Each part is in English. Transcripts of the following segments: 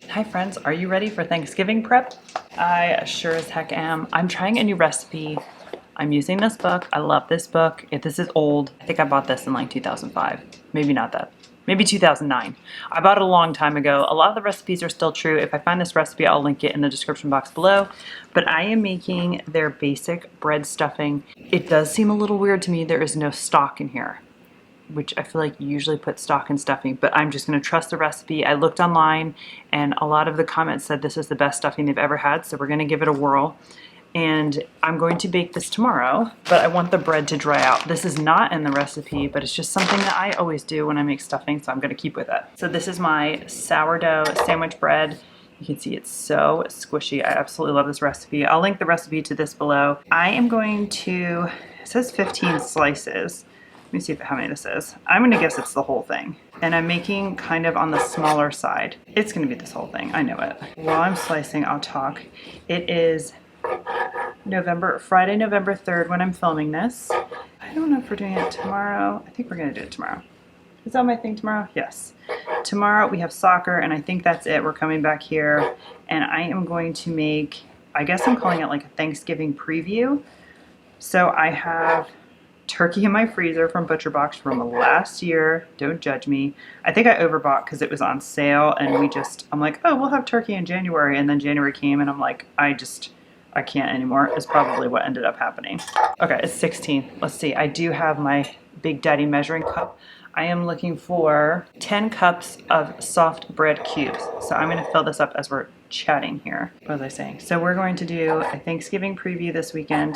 Hi friends, are you ready for Thanksgiving prep? I sure as heck am. I'm trying a new recipe. I'm using this book. I love this book. If this is old, I think I bought this in like 2005. Maybe not that. Maybe 2009. I bought it a long time ago. A lot of the recipes are still true. If I find this recipe, I'll link it in the description box below. But I am making their basic bread stuffing. It does seem a little weird to me. There is no stock in here, which I feel like you usually put stock in stuffing, but I'm just gonna trust the recipe. I looked online and a lot of the comments said this is the best stuffing they've ever had, so we're gonna give it a whirl. And I'm going to bake this tomorrow, but I want the bread to dry out. This is not in the recipe, but it's just something that I always do when I make stuffing, so I'm gonna keep with it. So this is my sourdough sandwich bread. You can see it's so squishy. I absolutely love this recipe. I'll link the recipe to this below. I am going to, it says 15 slices. Let me see how many this is. I'm gonna guess it's the whole thing. And I'm making kind of on the smaller side. It's gonna be this whole thing, I know it. While I'm slicing, I'll talk. It is Friday, November 3rd when I'm filming this. I don't know if we're doing it tomorrow. I think we're gonna do it tomorrow. Is that my thing tomorrow? Yes. Tomorrow we have soccer and I think that's it. We're coming back here and I am going to make, I guess I'm calling it like a Thanksgiving preview. So I have turkey in my freezer from ButcherBox from last year. Don't judge me. I think I overbought because it was on sale and I'm like, oh, we'll have turkey in January. And then January came and I'm like, I can't anymore. Is probably what ended up happening. Okay, it's 16. Let's see. I do have my Big Daddy measuring cup. I am looking for 10 cups of soft bread cubes. So I'm going to fill this up as we're chatting here. What was I saying? So we're going to do a Thanksgiving preview this weekend.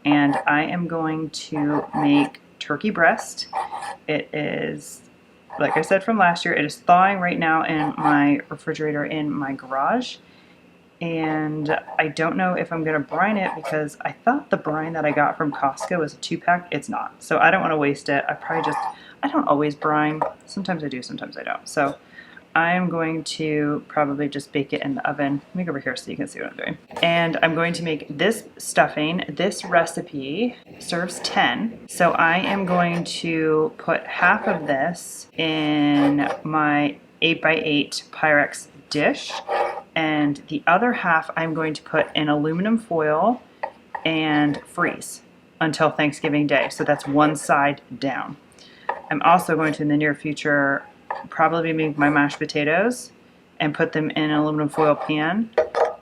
And I am going to make turkey breast. It is, like I said from last year, it is thawing right now in my refrigerator in my garage. And I don't know if I'm gonna brine it because I thought the brine that I got from Costco was a 2-pack. It's not. So I don't wanna waste it. I don't always brine. Sometimes I do, sometimes I don't. So I'm going to probably just bake it in the oven. Let me go over here so you can see what I'm doing. And I'm going to make this stuffing. This recipe serves 10. So I am going to put half of this in my 8x8 Pyrex dish. And the other half I'm going to put in aluminum foil and freeze until Thanksgiving Day. So that's one side down. I'm also going to, in the near future, probably make my mashed potatoes and put them in an aluminum foil pan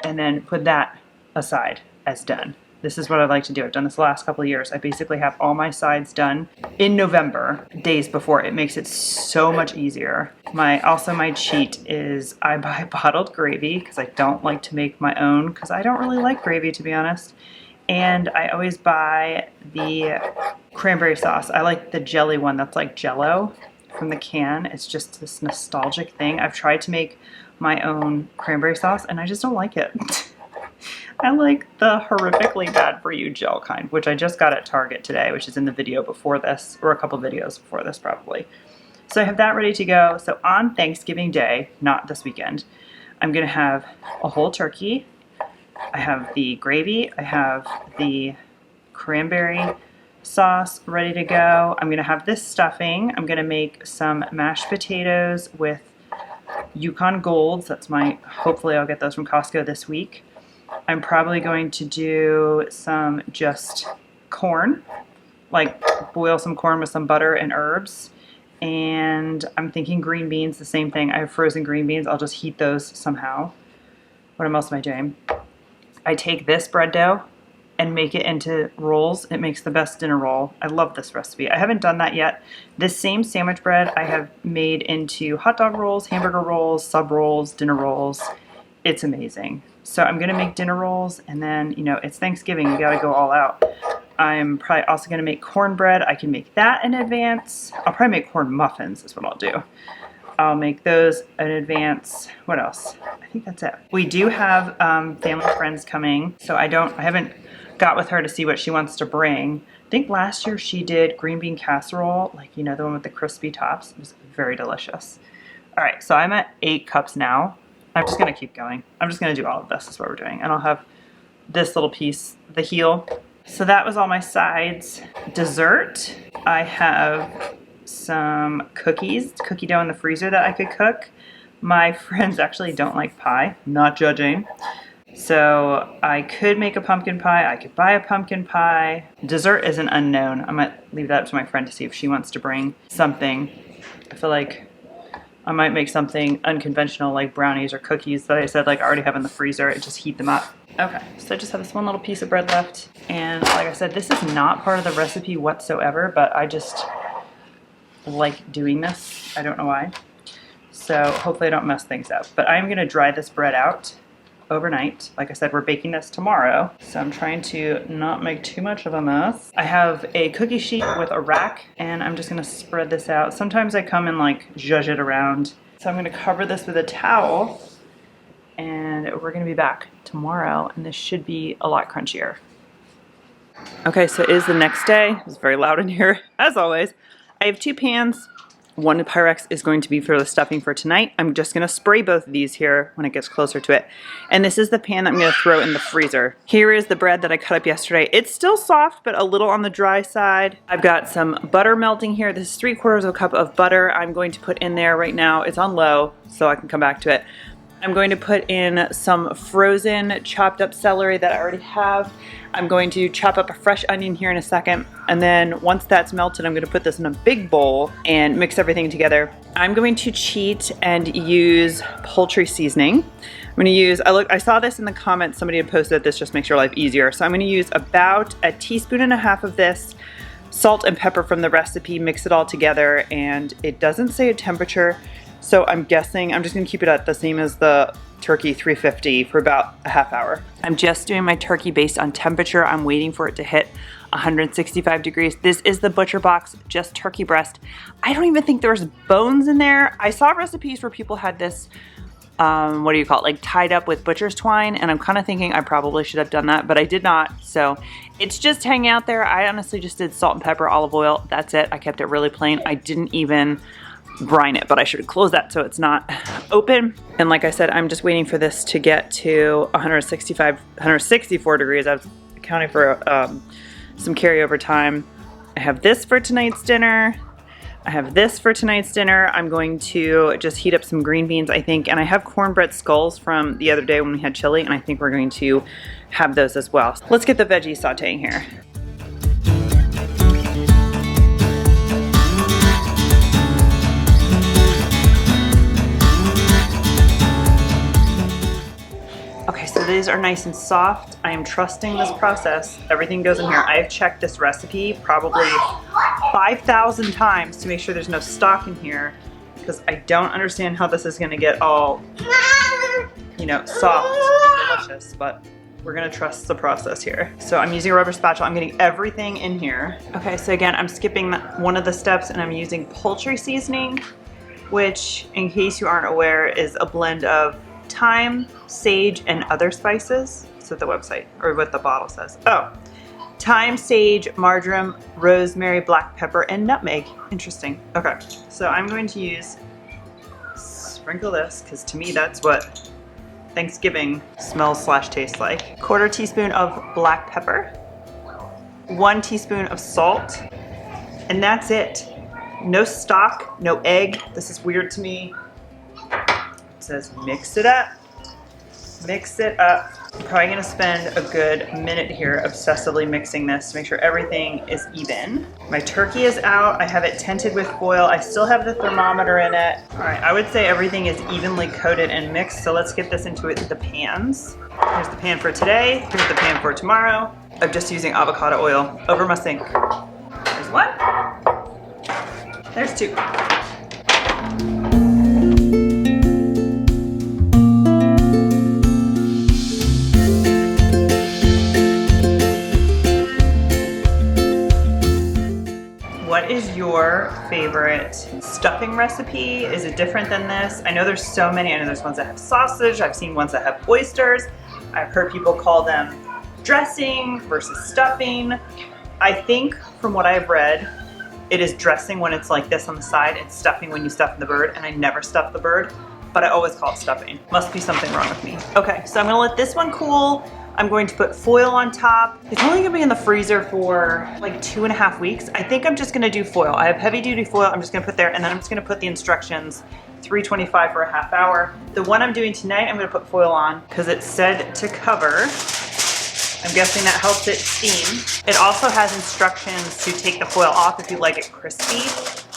and then put that aside as done. This is what I like to do. I've done this the last couple of years. I basically have all my sides done in November, days before. It makes it so much easier. Also my cheat is I buy bottled gravy because I don't like to make my own because I don't really like gravy, to be honest. And I always buy the cranberry sauce. I like the jelly one that's like Jell-O from the can. It's just this nostalgic thing. I've tried to make my own cranberry sauce and I just don't like it. I like the horrifically bad for you gel kind, which I just got at Target today, which is in the video before this, or a couple videos before this probably. So I have that ready to go. So on Thanksgiving Day, not this weekend, I'm gonna have a whole turkey. I have the gravy, I have the cranberry sauce ready to go. I'm gonna have this stuffing. I'm gonna make some mashed potatoes with Yukon Golds. Hopefully I'll get those from Costco this week. I'm probably going to do some just corn, like boil some corn with some butter and herbs. And I'm thinking green beans, the same thing. I have frozen green beans. I'll just heat those somehow. What else am I doing? I take this bread dough and make it into rolls. It makes the best dinner roll. I love this recipe. I haven't done that yet. This same sandwich bread I have made into hot dog rolls, hamburger rolls, sub rolls, dinner rolls. It's amazing. So I'm gonna make dinner rolls and then, it's Thanksgiving, you gotta go all out. I'm probably also gonna make cornbread. I can make that in advance. I'll probably make corn muffins is what I'll do. I'll make those in advance. What else? I think that's it. We do have family friends coming, so I haven't got with her to see what she wants to bring. I think last year she did green bean casserole, like, the one with the crispy tops. It was very delicious. All right, so I'm at 8 cups now. I'm just gonna keep going. I'm just gonna do all of this is what we're doing. And I'll have this little piece, the heel. So that was all my sides. Dessert, I have some cookie dough in the freezer that I could cook. My friends actually don't like pie, not judging. So I could make a pumpkin pie, I could buy a pumpkin pie. Dessert is an unknown. I might leave that up to my friend to see if she wants to bring something. I feel like I might make something unconventional like brownies or cookies that I said like I already have in the freezer and just heat them up. Okay, so I just have this one little piece of bread left. And like I said, this is not part of the recipe whatsoever, but I just like doing this. I don't know why. So hopefully I don't mess things up. But I'm gonna dry this bread out overnight. Like I said, we're baking this tomorrow. So I'm trying to not make too much of a mess. I have a cookie sheet with a rack and I'm just gonna spread this out. Sometimes I come and like zhuzh it around. So I'm gonna cover this with a towel and we're gonna be back tomorrow and this should be a lot crunchier. Okay, so it is the next day. It's very loud in here, as always. I have 2 pans. One Pyrex is going to be for the stuffing for tonight. I'm just gonna spray both of these here when it gets closer to it. And this is the pan that I'm gonna throw in the freezer. Here is the bread that I cut up yesterday. It's still soft, but a little on the dry side. I've got some butter melting here. This is 3/4 of a cup of butter I'm going to put in there right now. It's on low, so I can come back to it. I'm going to put in some frozen chopped up celery that I already have. I'm going to chop up a fresh onion here in a second. And then once that's melted, I'm going to put this in a big bowl and mix everything together. I'm going to cheat and use poultry seasoning. I'm going to use, I saw this in the comments, somebody had posted this just makes your life easier. So I'm going to use about 1.5 teaspoons of this, salt and pepper from the recipe, mix it all together, and it doesn't say a temperature. So I'm guessing I'm just gonna keep it at the same as the turkey, 350 for about a half hour. I'm just doing my turkey based on temperature. I'm waiting for it to hit 165 degrees. This is the Butcher Box, just turkey breast. I don't even think there's bones in there. I saw recipes where people had this, what do you call it, like tied up with butcher's twine, and I'm kind of thinking I probably should have done that, but I did not. So it's just hanging out there. I honestly just did salt and pepper, olive oil. That's it. I kept it really plain. I didn't even brine it, but I should close that so it's not open. And like I said, I'm just waiting for this to get to 164 degrees. I was accounting for some carryover time. I have this for tonight's dinner. I have this for tonight's dinner. I'm going to just heat up some green beans, I think, and I have cornbread skulls from the other day when we had chili, and I think we're going to have those as well. Let's get the veggies sauteing here. Okay, so these are nice and soft. I am trusting this process. Everything goes in here. I have checked this recipe probably 5,000 times to make sure there's no stock in here because I don't understand how this is gonna get all, you know, soft and delicious, but we're gonna trust the process here. So I'm using a rubber spatula. I'm getting everything in here. Okay, so again, I'm skipping one of the steps and I'm using poultry seasoning, which, in case you aren't aware, is a blend of thyme, sage, and other spices. That's what the website, or what the bottle says. Oh, thyme, sage, marjoram, rosemary, black pepper, and nutmeg. Interesting. Okay, so I'm going to sprinkle this, because to me that's what Thanksgiving smells / tastes like. 1/4 teaspoon of black pepper, 1 teaspoon of salt, and that's it. No stock, no egg. This is weird to me. Says mix it up, mix it up. I'm probably gonna spend a good minute here obsessively mixing this to make sure everything is even. My turkey is out. I have it tented with foil. I still have the thermometer in it. All right, I would say everything is evenly coated and mixed, so let's get this into the pans. Here's the pan for today. Here's the pan for tomorrow. I'm just using avocado oil over my sink. There's one. There's two. What is your favorite stuffing recipe? Is it different than this? I know there's so many. I know there's ones that have sausage. I've seen ones that have oysters. I've heard people call them dressing versus stuffing. I think from what I've read, it is dressing when it's like this on the side and stuffing when you stuff the bird, and I never stuff the bird, but I always call it stuffing. Must be something wrong with me. Okay, so I'm gonna let this one cool. I'm going to put foil on top. It's only gonna be in the freezer for like 2.5 weeks. I think I'm just gonna do foil. I have heavy duty foil I'm just gonna put there, and then I'm just gonna put the instructions 325 for a half hour. The one I'm doing tonight, I'm gonna put foil on because it's said to cover. I'm guessing that helps it steam. It also has instructions to take the foil off if you like it crispy.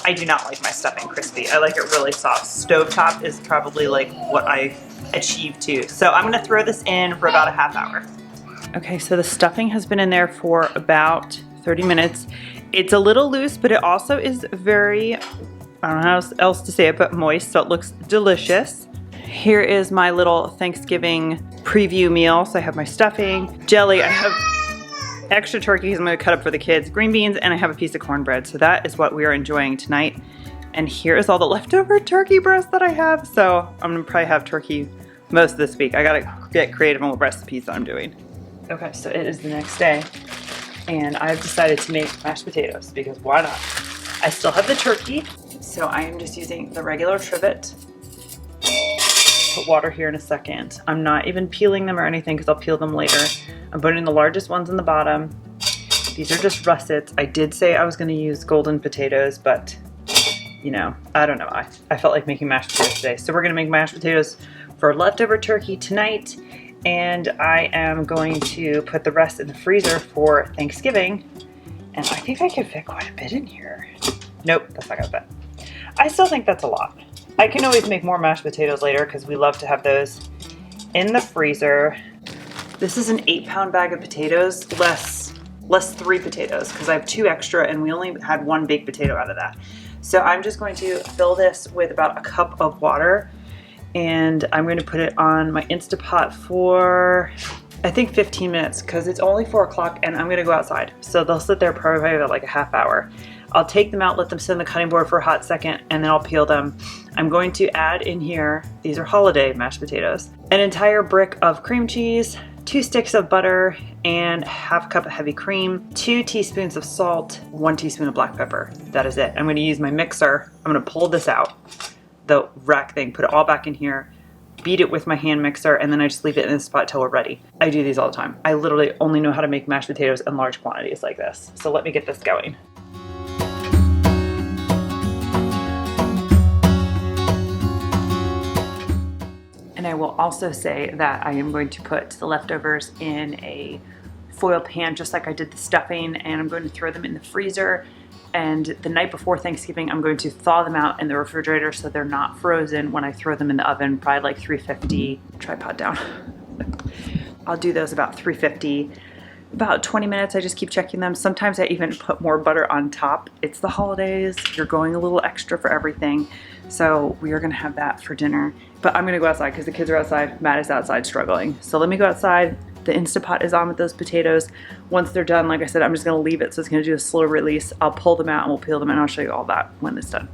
I do not like my stuffing crispy. I like it really soft. Stovetop is probably like what I achieve too. So I'm gonna throw this in for about a half hour. Okay, so the stuffing has been in there for about 30 minutes. It's a little loose, but it also is very, I don't know how else to say it, but moist, so it looks delicious. Here is my little Thanksgiving preview meal. So I have my stuffing, jelly, I have extra turkeys I'm gonna cut up for the kids, green beans, and I have a piece of cornbread. So that is what we are enjoying tonight. And here is all the leftover turkey breast that I have. So I'm gonna probably have turkey most of this week. I gotta get creative on what recipes that I'm doing. Okay, so it is the next day, and I've decided to make mashed potatoes because why not? I still have the turkey, so I am just using the regular trivet. Put water here in a second. I'm not even peeling them or anything because I'll peel them later. I'm putting the largest ones in the bottom. These are just russets. I did say I was going to use golden potatoes, but you know, I don't know. I felt like making mashed potatoes today. So we're going to make mashed potatoes for leftover turkey tonight, and I am going to put the rest in the freezer for Thanksgiving. And I think I can fit quite a bit in here. Nope, that's not gonna fit. I still think that's a lot. I can always make more mashed potatoes later because we love to have those in the freezer. This is an 8-pound bag of potatoes, less 3 potatoes because I have 2 extra and we only had 1 baked potato out of that. So I'm just going to fill this with about a cup of water, and I'm going to put it on my Instapot for I think 15 minutes because it's only 4 o'clock and I'm going to go outside. So they'll sit there probably about like a half hour. I'll take them out, let them sit on the cutting board for a hot second, and then I'll peel them. I'm going to add in here, these are holiday mashed potatoes, an entire brick of cream cheese, 2 sticks of butter, and half a cup of heavy cream, 2 teaspoons of salt, 1 teaspoon of black pepper. That is it. I'm going to use my mixer. I'm going to pull this out, the rack thing, put it all back in here, beat it with my hand mixer, and then I just leave it in this spot till we're ready. I do these all the time. I literally only know how to make mashed potatoes in large quantities like this. So let me get this going. And I will also say that I am going to put the leftovers in a foil pan just like I did the stuffing, and I'm going to throw them in the freezer. And the night before Thanksgiving, I'm going to thaw them out in the refrigerator so they're not frozen when I throw them in the oven, probably like 350, tripod down. I'll do those about 350. About 20 minutes, I just keep checking them. Sometimes I even put more butter on top. It's the holidays, you're going a little extra for everything. So we are gonna have that for dinner. But I'm gonna go outside because the kids are outside. Matt is outside struggling. So let me go outside. The Instapot is on with those potatoes. Once they're done, like I said, I'm just gonna leave it so it's gonna do a slow release. I'll pull them out and we'll peel them and I'll show you all that when it's done.